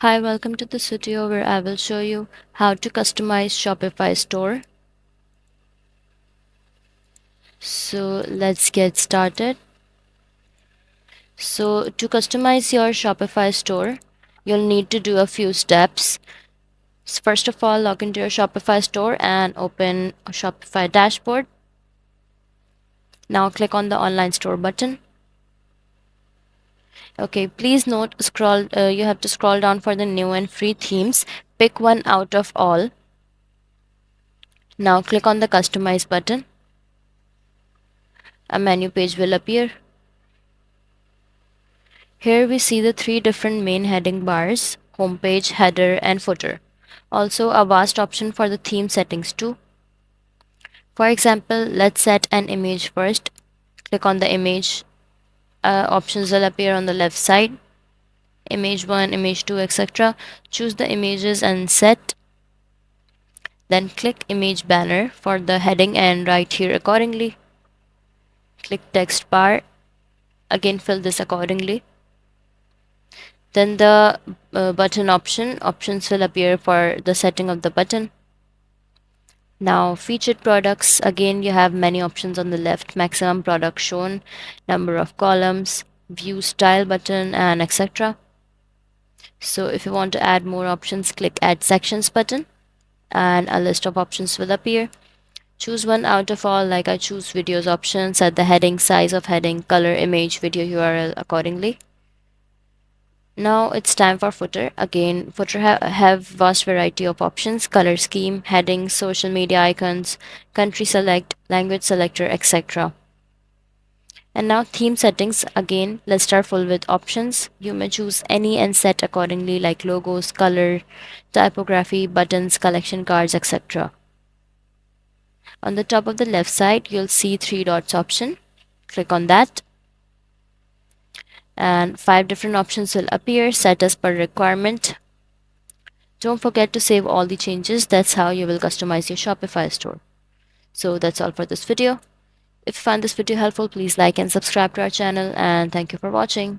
Hi, welcome to this video where I will show you how to customize Shopify store. So let's get started. So to customize your Shopify store, you'll need to do a few steps. First of all, log into your Shopify store and open a Shopify dashboard. Now click on the online store button. Okay, please note you have to scroll down for the new and free themes. Pick one out of all. Now click on the customize button. A menu page will appear. Here we see the three different main heading bars: homepage, header, and footer. Also a vast option for the theme settings too. For example, let's set an image first. Click on the image. Options will appear on the left side. Image 1, image 2, etc. Choose the images and set. Then click image banner for the heading and write here accordingly. Click text bar. Again fill this accordingly. Then the button options will appear for the setting of the button. Now featured products, again you have many options on the left: maximum product shown, number of columns, view style button, and etc. So if you want to add more options, click add sections button and a list of options will appear. Choose one out of all, like I choose videos option. Set the heading, size of heading, color, image, video URL accordingly. Now it's time for footer. Again, footer have vast variety of options: color scheme, heading, social media icons, country select, language selector, etc. And now theme settings. Again, let's start full with options. You may choose any and set accordingly, like logos, color, typography, buttons, collection cards, etc. On the top of the left side, you'll see three dots option. Click on that and 5 different options will appear. Set as per requirement. Don't forget to save all the changes. That's how you will customize your Shopify store. So that's all for this video. If you find this video helpful, please like and subscribe to our channel, and thank you for watching.